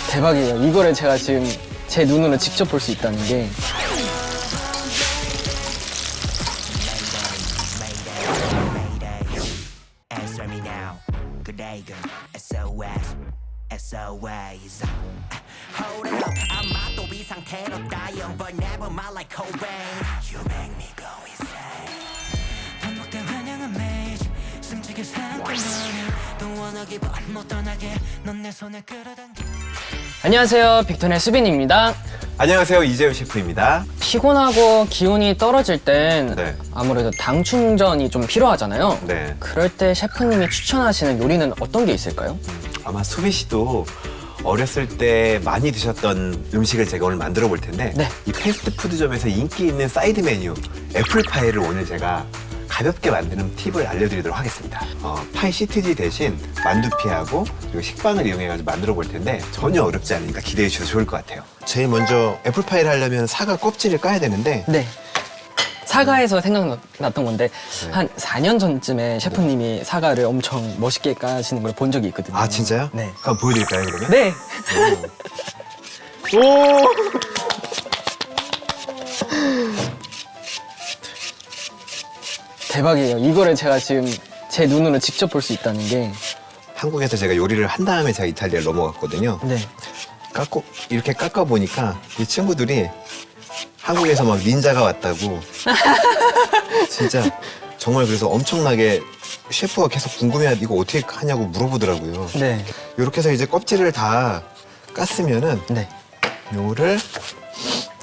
대박이에요. 이거를 제가 지금 제 눈으로 직접 볼 수 있다는 게. Answer me now. Good day, good. SOS. SOS. Hold it up. 아마 또 이 상태로 dying, but never mind like Cobain. You make me go insane. 반복된 환영은 매일 숨지게 살던 너를 또 원하기 못 떠나게 넌 내 손을 끌어당겨. 안녕하세요. 빅톤의 수빈입니다. 안녕하세요, 이재훈 셰프입니다. 피곤하고 기운이 떨어질 땐 네. 아무래도 당 충전이 좀 필요하잖아요. 네. 그럴 때 셰프님이 추천하시는 요리는 어떤 게 있을까요? 아마 수빈 씨도 어렸을 때 많이 드셨던 음식을 제가 오늘 만들어 볼 텐데 네. 이 패스트푸드점에서 인기 있는 사이드 메뉴 애플파이를 오늘 제가 가볍게 만드는 팁을 알려드리도록 하겠습니다. 파이 시트지 대신 만두피하고 그리고 식빵을 이용해가지고 만들어 볼 텐데 전혀 어렵지 않으니까 기대해 주셔도 좋을 것 같아요. 제일 먼저 애플파이를 하려면 사과 껍질을 까야 되는데 네. 사과에서 생각났던 건데 한 4년 전쯤에 셰프님이 사과를 엄청 멋있게 까시는 걸 본 적이 있거든요. 아 진짜요? 네. 한번 보여드릴까요 그러면? 네. 오! 대박이에요. 이거를 제가 지금 제 눈으로 직접 볼 수 있다는 게. 한국에서 제가 요리를 한 다음에 제가 이탈리아를 넘어갔거든요. 네. 이렇게 깎아 보니까 이 친구들이 한국에서 막 닌자가 왔다고 진짜 정말 그래서 엄청나게 셰프가 계속 궁금해하 이거 어떻게 하냐고 물어보더라고요. 네. 이렇게 해서 이제 껍질을 다 깠으면은 네. 요거를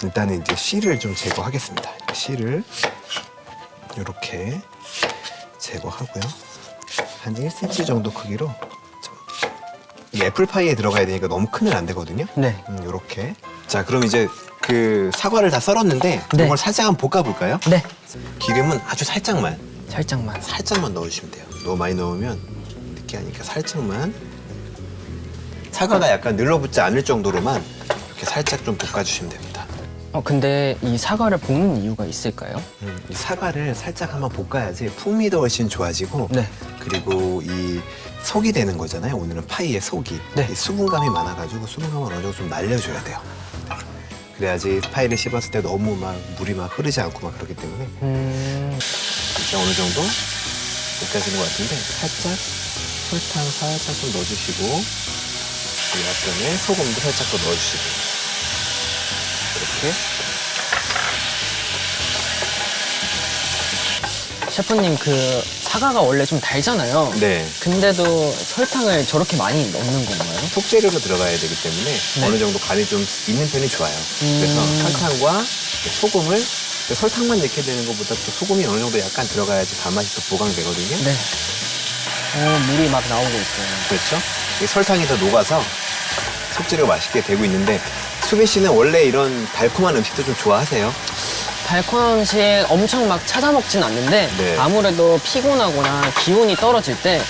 일단은 이제 씨를 좀 제거하겠습니다. 씨를 이렇게 제거하고요. 한 1cm 정도 크기로 이 애플파이에 들어가야 되니까 너무 크면 안 되거든요. 네. 이렇게. 자, 그럼 이제 그 사과를 다 썰었는데 네. 이걸 살짝 한번 볶아볼까요? 네. 기름은 아주 살짝만 살짝만. 넣어주시면 돼요. 너무 많이 넣으면 느끼하니까 살짝만. 사과가 약간 늘러붙지 않을 정도로만 이렇게 살짝 좀 볶아주시면 됩니다. 근데 이 사과를 볶는 이유가 있을까요? 이 사과를 살짝 한번 볶아야지 풍미도 훨씬 좋아지고 네. 그리고 이 속이 되는 거잖아요. 오늘은 파이의 속이. 네. 이 수분감이 많아가지고 수분감을 어느 정도 좀 날려줘야 돼요. 그래야지 파이를 씹었을 때 너무 막 물이 막 흐르지 않고 막 그렇기 때문에 이제 어느 정도 볶아지는 것 같은데 살짝 설탕 살짝 좀 넣어주시고 그 약간의 소금도 살짝 더 넣어주시고 이렇게. 셰프님 그 사과가 원래 좀 달잖아요. 네. 근데도 설탕을 저렇게 많이 넣는 건가요? 속재료로 들어가야 되기 때문에 어느 정도 간이 좀 있는 편이 좋아요. 그래서 설탕과 소금을 설탕만 넣게 되는 것보다 또 소금이 어느 정도 약간 들어가야지 단맛이 또 보강되거든요. 네. 물이 막 나오고 있어요. 그렇죠? 이 설탕이 더 녹아서 속재료가 맛있게 되고 있는데 수빈 씨는 원래 이런 달콤한 음식도 좀 좋아하세요? 달콤한 음식 엄청 막 찾아 먹진 않는데 네. 아무래도 피곤하거나 기운이 떨어질 때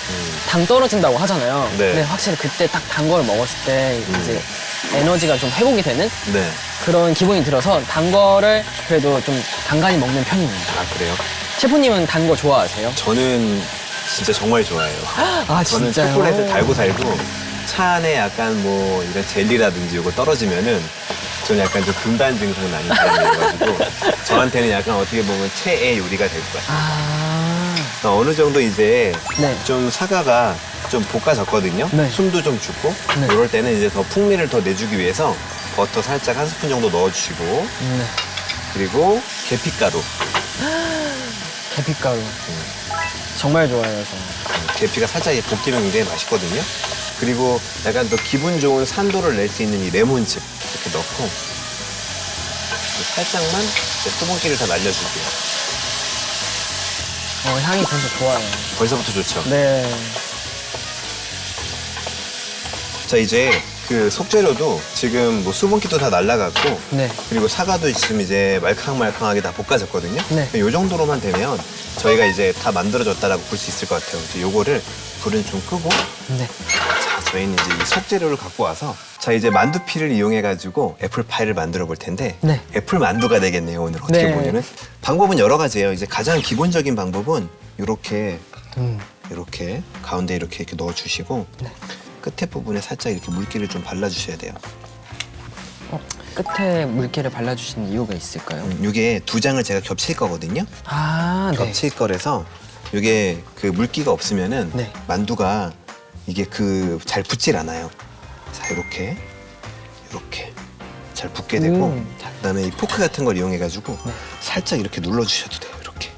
당 떨어진다고 하잖아요. 네. 근데 확실히 그때 딱 단 거를 먹었을 때 이제 에너지가 좀 회복이 되는 네. 그런 기분이 들어서 단 거를 그래도 좀 간간히 먹는 편입니다. 아 그래요? 셰프님은 단 거 좋아하세요? 저는 진짜 정말 좋아해요. 아 저는 진짜요? 초콜릿을 달고 차 안에 약간 뭐 이런 젤리라든지 이거 떨어지면은 저는 약간 좀 금단 증상 나는 사람이어가지고 저한테는 약간 어떻게 보면 최애 요리가 될 것 같아요. 그러니까 어느 정도 이제 네. 좀 사과가 좀 볶아졌거든요. 네. 숨도 좀 죽고 네. 이럴 때는 이제 더 풍미를 더 내주기 위해서 버터 살짝 한 스푼 정도 넣어주시고 네. 그리고 계피가루. 계피가루. 정말 좋아해요, 저. 계피가 살짝 볶이면 굉장히 맛있거든요. 그리고 약간 더 기분 좋은 산도를 낼 수 있는 이 레몬즙 이렇게 넣고 살짝만 이제 수분기를 다 날려줄게요. 향이 벌써 좋아요. 벌써부터 좋죠? 네. 자, 이제 그 속재료도 지금 뭐 수분기도 다 날라갔고 네. 그리고 사과도 지금 이제 말캉말캉하게 다 볶아졌거든요. 네. 이 정도로만 되면 저희가 이제 다 만들어졌다라고 볼 수 있을 것 같아요. 그래서 요거를 불은 좀 끄고 네. 자, 저희는 이제 이 속재료를 갖고 와서 자 이제 만두피를 이용해가지고 애플파이를 만들어 볼 텐데 네. 애플 만두가 되겠네요. 오늘 어떻게 네. 보면은 방법은 여러 가지예요. 이제 가장 기본적인 방법은 이렇게 이렇게 가운데 이렇게 넣어주시고 네. 끝에 부분에 살짝 이렇게 물기를 좀 발라주셔야 돼요. 끝에 물기를 발라주시는 이유가 있을까요? 이게 두 장을 제가 겹칠 거거든요. 아, 네. 겹칠 거라서 이게 그 물기가 없으면은 네. 만두가 이게 그 잘 붙질 않아요. 자, 이렇게 잘 붙게 되고, 자, 그다음에 이 포크 같은 걸 이용해가지고 네. 살짝 이렇게 눌러주셔도 돼요. 이렇게.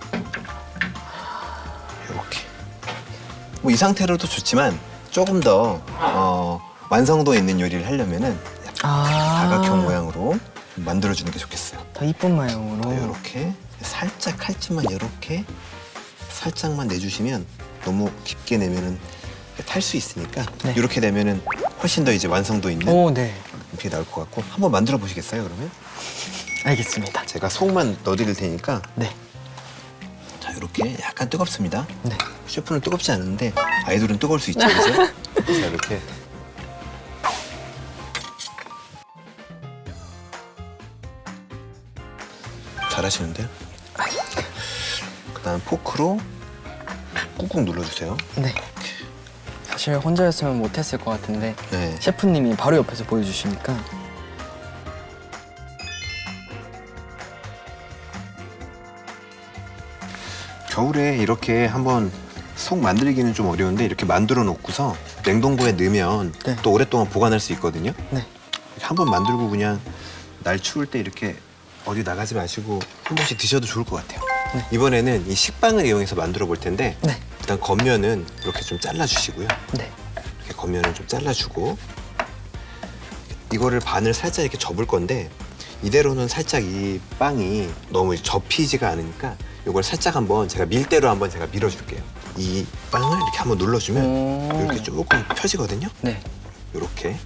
뭐 이 상태로도 좋지만 조금 더 완성도 있는 요리를 하려면은 사각형 모양으로 만들어주는 게 좋겠어요. 더 이쁜 모양으로. 이렇게 살짝 칼집만 이렇게 살짝만 내주시면 너무 깊게 내면은 탈 수 있으니까 네. 이렇게 되면은 훨씬 더 이제 완성도 있는 오, 네. 이렇게 나올 것 같고 한번 만들어 보시겠어요? 그러면 알겠습니다. 제가 속만 넣어드릴 테니까 네. 자 이렇게 약간 뜨겁습니다. 네. 셰프는 뜨겁지 않은데 아이돌은 뜨거울 수 있죠, 그죠? 자 이렇게 잘하시는데요? 그다음 포크로 꾹꾹 눌러주세요. 네. 사실 혼자였으면 못했을 것 같은데 네. 셰프님이 바로 옆에서 보여주시니까. 겨울에 이렇게 한번 속 만들기는 좀 어려운데 이렇게 만들어 놓고서 냉동고에 넣으면 네. 또 오랫동안 보관할 수 있거든요. 네. 한번 만들고 그냥 날 추울 때 이렇게 어디 나가지 마시고 한 번씩 드셔도 좋을 것 같아요. 네. 이번에는 이 식빵을 이용해서 만들어 볼 텐데 네. 일단 겉면은 이렇게 좀 잘라주시고요. 네. 이렇게 겉면을 좀 잘라주고 이거를 반을 살짝 이렇게 접을 건데 이대로는 살짝 이 빵이 너무 접히지가 않으니까 이걸 살짝 한번 제가 밀대로 한번 제가 밀어줄게요. 이 빵을 이렇게 한번 눌러주면 이렇게 조금 펴지거든요. 네. 이렇게.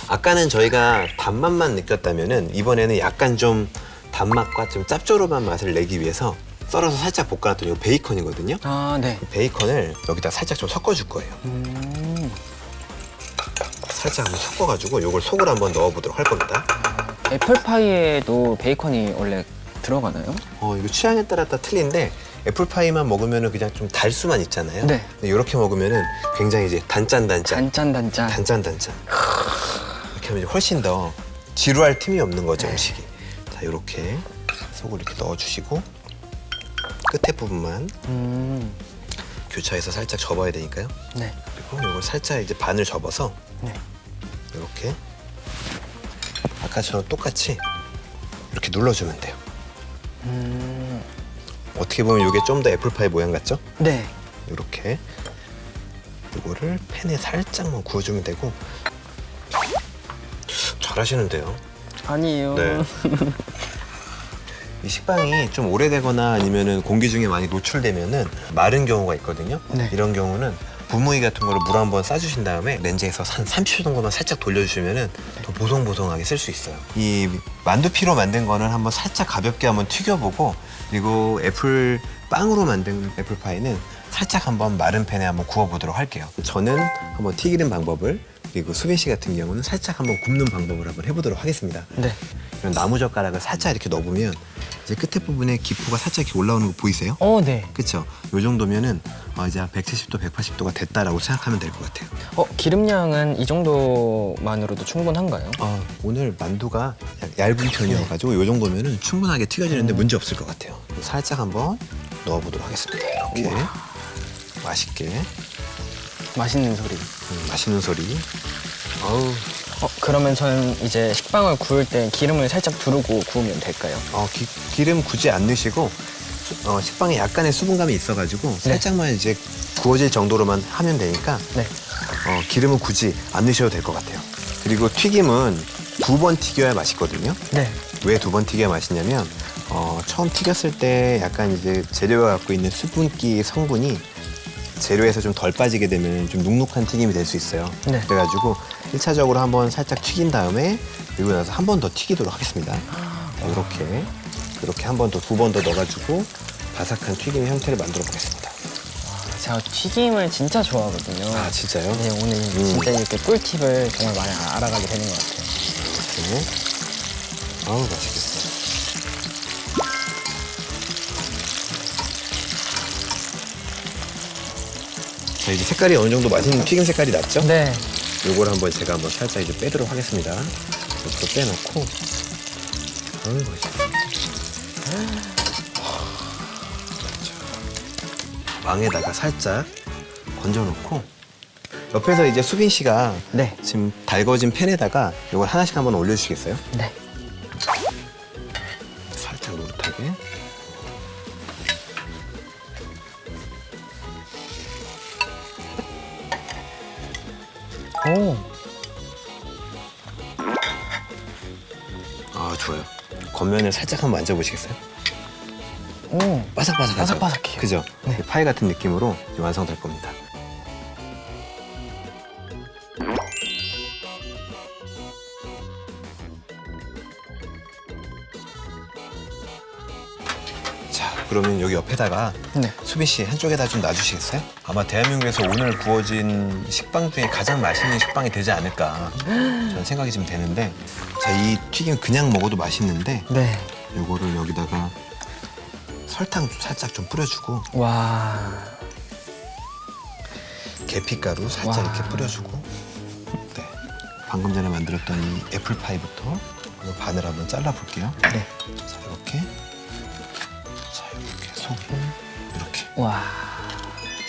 아까는 저희가 단맛만 느꼈다면은 이번에는 약간 좀 단맛과 좀 짭조름한 맛을 내기 위해서 썰어서 살짝 볶아놨더니 이거 베이컨이거든요. 아, 네. 베이컨을 여기다 살짝 좀 섞어줄 거예요. 살짝 한번 섞어가지고 이걸 속으로 한번 넣어보도록 할 겁니다. 애플파이에도 베이컨이 원래 들어가나요? 이거 취향에 따라 다 틀린데 애플파이만 먹으면은 그냥 좀 달 수만 있잖아요. 네. 근데 이렇게 먹으면은 굉장히 이제 단짠. 이렇게 하면 이제 훨씬 더 지루할 틈이 없는 거죠, 음식이. 자, 이렇게 속을 이렇게 넣어주시고 끝에 부분만 교차해서 살짝 접어야 되니까요. 네. 그리고 이걸 살짝 이제 반을 접어서 네. 이렇게 아까처럼 똑같이 이렇게 눌러주면 돼요. 어떻게 보면 이게 좀 더 애플파이 모양 같죠? 네. 이렇게 이거를 팬에 살짝만 구워주면 되고. 잘하시는데요. 아니에요. 네. 이 식빵이 좀 오래되거나 아니면은 공기 중에 많이 노출되면은 마른 경우가 있거든요. 네. 이런 경우는 분무기 같은 거를 물 한번 싸주신 다음에 렌즈에서 한 30초 정도만 살짝 돌려주시면은 더 보송보송하게 쓸 수 있어요. 이 만두피로 만든 거는 한번 살짝 가볍게 한번 튀겨보고, 그리고 애플 빵으로 만든 애플파이는 살짝 한번 마른 팬에 한번 구워보도록 할게요. 저는 한번 튀기는 방법을, 그리고 수빈 씨 같은 경우는 살짝 한번 굽는 방법을 한번 해보도록 하겠습니다. 네. 이런 나무젓가락을 살짝 이렇게 넣어보면 이제 끝에 부분에 기포가 살짝 이렇게 올라오는 거 보이세요? 네. 그쵸? 요 정도면은 이제 170도, 180도가 됐다라고 생각하면 될 것 같아요. 기름량은 이 정도만으로도 충분한가요? 오늘 만두가 얇은 편이어가지고 요 정도면은 충분하게 튀겨지는데 문제 없을 것 같아요. 살짝 한번 넣어보도록 하겠습니다. 이렇게 맛있게. 맛있는 소리. 맛있는 소리. 어우. 그러면 저는 이제 식빵을 구울 때 기름을 살짝 두르고 구우면 될까요? 기름 굳이 안 넣으시고 식빵에 약간의 수분감이 있어가지고 살짝만 이제 구워질 정도로만 하면 되니까 네. 기름은 굳이 안 넣으셔도 될 것 같아요. 그리고 튀김은 2번 튀겨야 맛있거든요. 네. 왜 2번 튀겨야 맛있냐면 처음 튀겼을 때 약간 이제 재료가 갖고 있는 수분기 성분이 재료에서 좀 덜 빠지게 되면 좀 눅눅한 튀김이 될 수 있어요. 네. 그래가지고 1차적으로 한번 살짝 튀긴 다음에 그리고 나서 한 번 더 튀기도록 하겠습니다. 이렇게 한 번 더, 2번 더 넣어가지고 바삭한 튀김의 형태를 만들어 보겠습니다. 제가 튀김을 진짜 좋아하거든요. 아, 진짜요? 네, 오늘 진짜 이렇게 꿀팁을 정말 많이 알아가게 되는 것 같아요. 이렇게. 아우, 맛있겠어. 자, 이제 색깔이 어느 정도 맛있는 튀김 색깔이 났죠? 네. 요걸 한번 제가 한번 살짝 이제 빼도록 하겠습니다. 이렇게 빼놓고. 어이, 맛있어. 망에다가 살짝 건져놓고 옆에서 이제 수빈 씨가 네. 지금 달궈진 팬에다가 이걸 하나씩 한번 올려주시겠어요? 네. 살짝 노릇하게. 오. 아, 좋아요. 겉면을 살짝 한번 만져보시겠어요? 오. 바삭바삭하죠? 바삭바삭해요. 그죠? 네. 파이 같은 느낌으로 이제 완성될 겁니다. 자, 그러면 여기 옆에다가 네. 수빈 씨 한쪽에다 좀 놔주시겠어요? 아마 대한민국에서 오늘 구워진 식빵 중에 가장 맛있는 식빵이 되지 않을까 저는 생각이 좀 되는데, 자, 이 튀김 그냥 먹어도 맛있는데 네. 요거를 여기다가 설탕 살짝 좀 뿌려주고 와. 계피가루 살짝 와. 이렇게 뿌려주고, 네, 방금 전에 만들었던 이 애플파이부터 한번 반을 한번 잘라볼게요. 네. 자, 이렇게. 자, 이렇게 속을 이렇게. 와.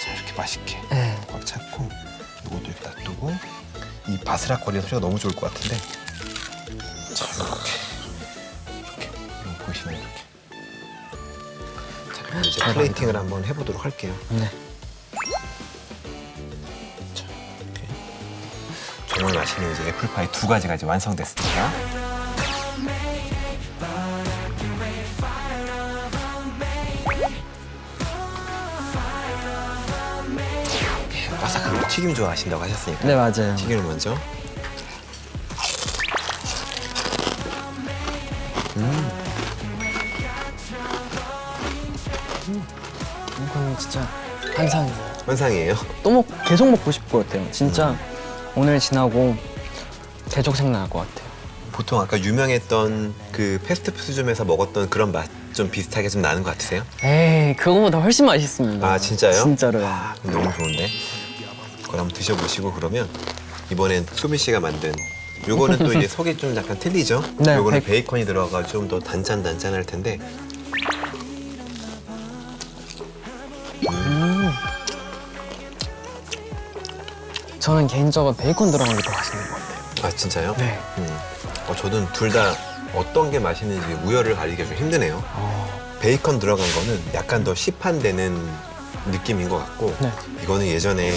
자, 이렇게 맛있게 네. 꽉 잡고 이것도 이렇게 놔두고, 이 바스락거리는 소리가 너무 좋을 것 같은데, 자, 이렇게 이거 보시면 이렇게. 자, 그럼 이제 플레이팅을 한번 해보도록 할게요. 네. 자, 이렇게. 정말 맛있는 이제 애플파이 2가지가 이제 완성됐습니다. 바삭한 거 튀김 좋아하신다고 하셨으니까 네, 맞아요. 튀김을 먼저. 이거는 진짜 환상이에요. 환상이에요. 또 계속 먹고 싶을 것 같아요. 진짜 오늘 지나고 계속 생각날 것 같아요. 보통 아까 유명했던 그 패스트푸드점에서 먹었던 그런 맛 좀 비슷하게 좀 나는 것 같으세요? 에이, 그거보다 훨씬 맛있습니다. 아, 진짜요? 진짜로요. 아, 너무 좋은데. 그걸 한번 드셔보시고, 그러면 이번엔 수빈 씨가 만든 요거는 또 이제 속이 좀 약간 틀리죠? 네, 요거는 베이컨이 들어가 좀 더 단짠단짠할 텐데. 저는 개인적으로 베이컨 들어간 게 더 맛있는 것 같아요. 아, 진짜요? 네. 저는 둘 다 어떤 게 맛있는지 우열을 가리기가 좀 힘드네요. 베이컨 들어간 거는 약간 더 시판되는 느낌인 것 같고, 네. 이거는 예전에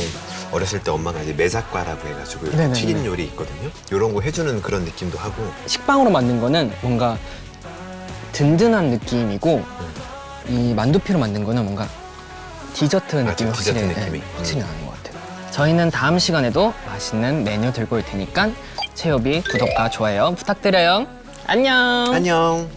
어렸을 때 엄마가 이제 매작과라고 해가지고 네네네. 튀긴 요리 있거든요. 이런 거 해주는 그런 느낌도 하고. 식빵으로 만든 거는 뭔가 든든한 느낌이고 이 만두피로 만든 거는 뭔가 디저트 느낌이 디저트 확실히, 느낌이. 확실히 나는 것 같아요. 저희는 다음 시간에도 맛있는 메뉴 들고 올 테니까 채요비 구독과 좋아요 부탁드려요. 안녕. 안녕.